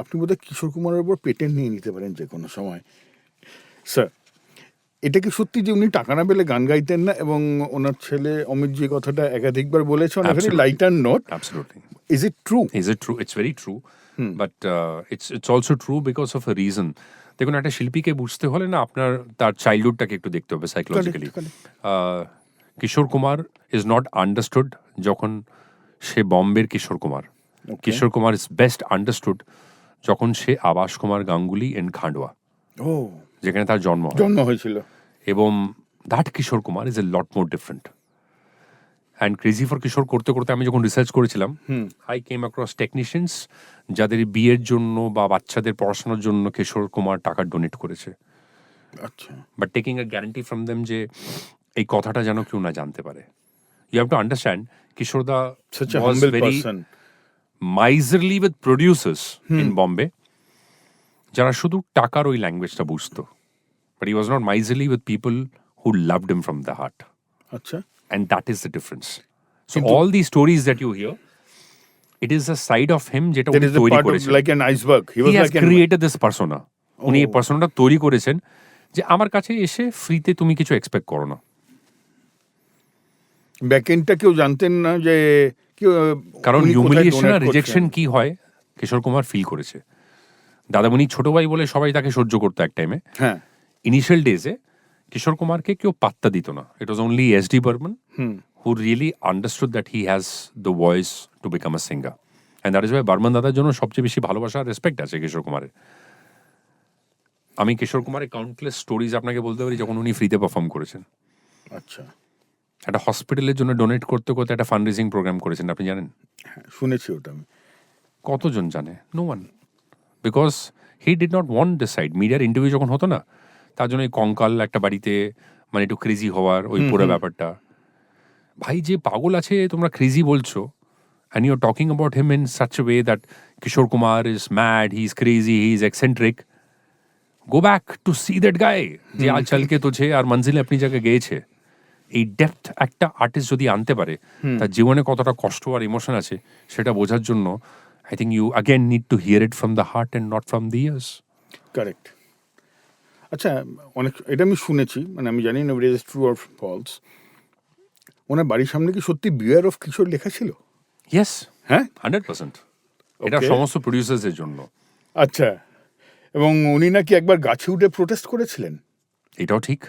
আপনি বোধহয় কিশোর কুমারের উপর পেটেন্ট নিয়ে নিতে পারেন যে কোনো সময়। স্যার, এটা কি সত্যি যে উনি টাকা না পেলে গান গাইতেন না, এবং ওনার ছেলে অমিত যে কথাটা একাধিকবার বলেছে on very Absolutely. Lighter note, Absolutely. Is it true? Is it true? It's very true. But it's also true because of a reason. দেখুন, একটা শিল্পীকে বুঝতে হলে না আপনার তার চাইল্ডহুডটাকে একটু দেখতে হবে psychologically. Kishore Kumar is not understood যখন সে বম্বের Kishore Kumar. Kishore Kumar is best understood যখন সে আবাস কুমার গাঙ্গুলি এন্ড খান্ডোয়া, ও, যেখানে তার জন্ম হয়। জন্ম হয়েছিল। এবং that Kishore Kumar is a lot more different. And crazy for Kishore করতে করতে আমি যখন রিসার্চ করেছিলাম, আই কেম অ্যাক্রস টেকনিশিয়ানস যাদের বিয়ের জন্য বা বাচ্চাদের পড়াশোনার জন্য কিশোর কুমার টাকা ডোনেট করেছে, আচ্ছা, but taking a guarantee from them যে এই কথাটা যেন কেউ না জানতে পারে। ইউ হ্যাভ টু আন্ডারস্ট্যান্ড কিশোরদা such a was humble very person. miserly with producers in Bombay যারা শুধু টাকার ওই ল্যাঙ্গুয়েজটা বুঝতো, but he was not miserly with people who loved him from the heart, আচ্ছা, and that is the difference. So all these stories that you hear, it is a side of him যেটা that উনি is the তৈরি part of করেছেন। like an iceberg. He He was has like an created this persona. উনি এই পার্সোনাটা তৈরি করেছেন যে আমার কাছে এসে ফ্রিতে তুমি কিছু এক্সপেক্ট করো না। ব্যাকএন্ডটা কেউ জানতেন না যে কারণ উনি কোথায় হিউমিলিয়েশন donate আর রিজেকশন করছেন। কি হয় কিশোর কুমার ফিল করেছে। দাদামণি ছোট ভাই বলে সবাই তাকে সহ্য করতো এক টাইমে। হ্যাঁ, ইনিশিয়াল ডেজে কিশোর কুমারকে কেউ পাত্তা দিত না। It was only S D Burman who really understood that he has the voice to become a singer. And that is why Barman দাদার জন্য সবচেয়ে বেশি ভালোবাসা আর রেসপেক্ট আছে কিশোর কুমারের। আমি কিশোর কুমারের কাউন্টলেস স্টোরিজ আপনাকে বলতে পারি যখন উনি ফ্রিতে পারফর্ম করেছেন। আচ্ছা, একটা হসপিটালের জন্য ডোনেট করতে করতে একটা ফান্ড রেজিং প্রোগ্রাম করেছেন, আপনি জানেন? হ্যাঁ, শুনেছি ওটা আমি। কতজন জানে? No one. Because he did not want this side. মিডিয়ার ইন্টারভিউ যখন হতো না, তার জন্য এই কঙ্কাল একটা বাড়িতে মানে একটু ক্রেজি হওয়ার ওই পুরো ব্যাপারটা। ভাই, যে পাগল আছে তোমরা ক্রেজি বলছো, and you're talking about him in such a way that Kishore Kumar is mad, he's crazy, he's eccentric. Go back to see that guy যে আজ চালকে তোছে আর মঞ্জিলে আপনি জায়গায় গিয়েছে। এই ডেপথ একটা আর্টিস্ট যদি আনতে পারে, তার জীবনে কতটা কষ্ট আর ইমোশন আছে সেটা বোঝার জন্য I think you again need to hear it from the heart and not from the ears. Correct. আচ্ছা, অনেক এটা আমি শুনেছি, মানে আমি জানি না it is true or false. ওনার বাড়ির সামনে কি সত্যি বিয়ার অফ কিশোর লেখা ছিল? ইয়েস, হ্যাঁ, 100%। এটা Okay. সমস্ত প্রডিউসার্সের জন্য। আচ্ছা, এবং উনি নাকি একবার গাছে উঠে প্রোটেস্ট করেছিলেন। এটাও ঠিক।